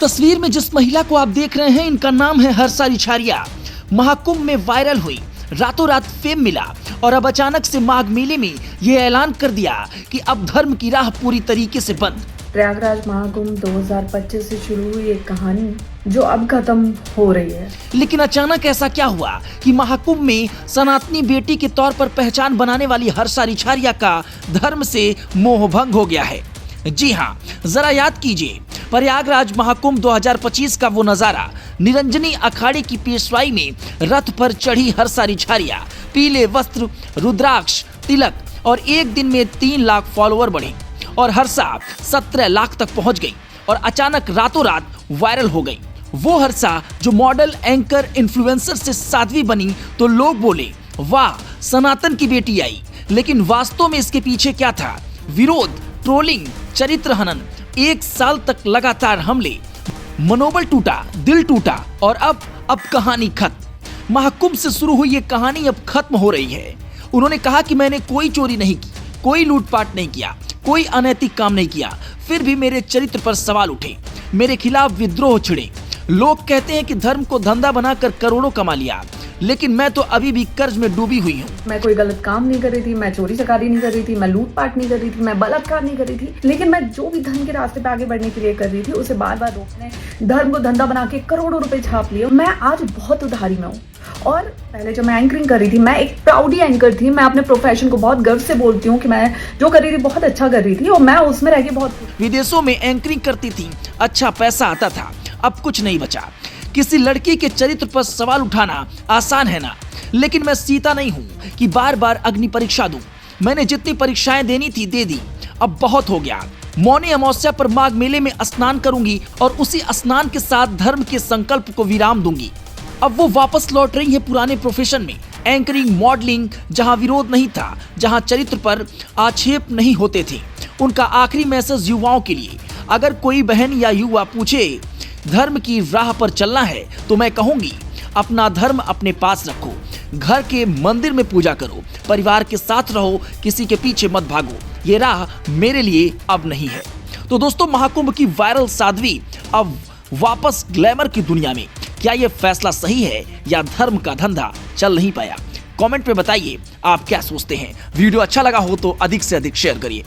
तस्वीर में जिस महिला को आप देख रहे हैं, इनका नाम है हर्षा रिछारिया। महाकुंभ में वायरल हुई, रातों रात फेम मिला और अब अचानक से माघ मेले में ये ऐलान कर दिया कि अब धर्म की राह पूरी तरीके से बंद। प्रयागराज महाकुंभ 2025 से शुरू हुई एक कहानी जो अब खत्म हो रही है। लेकिन अचानक ऐसा क्या हुआ कि महाकुंभ में सनातनी बेटी के तौर पर पहचान बनाने वाली हर्षा रिछारिया का धर्म से मोह भंग हो गया है। जी हाँ, जरा याद कीजिए प्रयागराज महाकुंभ 2025 का वो नजारा। निरंजनी अखाड़े की पेशवाई में रथ पर चढ़ी हर्षा रिछारिया, पीले वस्त्र, रुद्राक्ष, तिलक और एक दिन में 3 लाख फॉलोअर बढ़े और हर्षा 17 लाख तक पहुंच गई और अचानक रातों रात वायरल हो गई। वो हर्षा जो मॉडल, एंकर, इन्फ्लुएंसर से साध्वी बनी तो लोग बोले वाह, सनातन की बेटी आई। लेकिन वास्तव में इसके पीछे क्या था? विरोध, ट्रोलिंग, चरित्र हनन, 1 साल तक लगातार हमले, मनोबल टूटा, दिल टूटा और अब कहानी खत्म। महाकुंभ से शुरू हुई ये कहानी अब खत्म हो रही है। उन्होंने कहा कि मैंने कोई चोरी नहीं की, कोई लूटपाट नहीं किया, कोई अनैतिक काम नहीं किया, फिर भी मेरे चरित्र पर सवाल उठे, मेरे खिलाफ विद्रोह छिड़े। लोग कहते हैं कि धर्म को धंधा बनाकर करोड़ों कमा लिया, लेकिन मैं तो अभी भी कर्ज में डूबी हुई हूँ। मैं कोई गलत काम नहीं कर रही थी, मैं चोरी चकारी नहीं कर रही थी, मैं लूटपाट नहीं कर रही थी, मैं बलात्कार नहीं कर रही थी, लेकिन मैं जो भी धन के रास्ते पे आगे बढ़ने के लिए कर रही थी उसे बार बार रोकने, धर्म को धंधा बना के करोड़ों रुपए छाप लिए। मैं आज बहुत उधारी में हूँ। और पहले जब मैं एंकरिंग कर रही थी, मैं एक प्राउडी एंकर थी। मैं अपने प्रोफेशन को बहुत गर्व से बोलती हूँ कि मैं जो कर रही थी बहुत अच्छा कर रही थी और मैं उसमें रह के बहुत। विदेशों में एंकरिंग करती थी, अच्छा पैसा आता था, अब कुछ नहीं बचा। किसी लड़की के चरित्र पर सवाल उठाना आसान है ना, लेकिन मैं सीता नहीं हूँ कि बार बार अग्नि परीक्षा दूं। मैंने जितनी परीक्षाएं देनी थी दे दी, अब बहुत हो गया। मौनी अमावस्या पर माघ मेले में स्नान करूंगी और उसी स्नान के साथ धर्म के संकल्प को विराम दूंगी। अब वो वापस लौट रही है पुराने प्रोफेशन में, एंकरिंग, मॉडलिंग, जहां विरोध नहीं था, जहां चरित्र पर आक्षेप नहीं होते थे। उनका आखिरी मैसेज युवाओं के लिए, अगर कोई बहन या युवा पूछे धर्म की राह पर चलना है तो मैं कहूंगी अपना धर्म अपने पास रखो, घर के मंदिर में पूजा करो, परिवार के साथ रहो, किसी के पीछे मत भागो। ये राह मेरे लिए अब नहीं है। तो दोस्तों, महाकुंभ की वायरल साध्वी अब वापस ग्लैमर की दुनिया में। क्या ये फैसला सही है या धर्म का धंधा चल नहीं पाया? कमेंट में बताइए आप क्या सोचते हैं। वीडियो अच्छा लगा हो तो अधिक से अधिक शेयर करिए।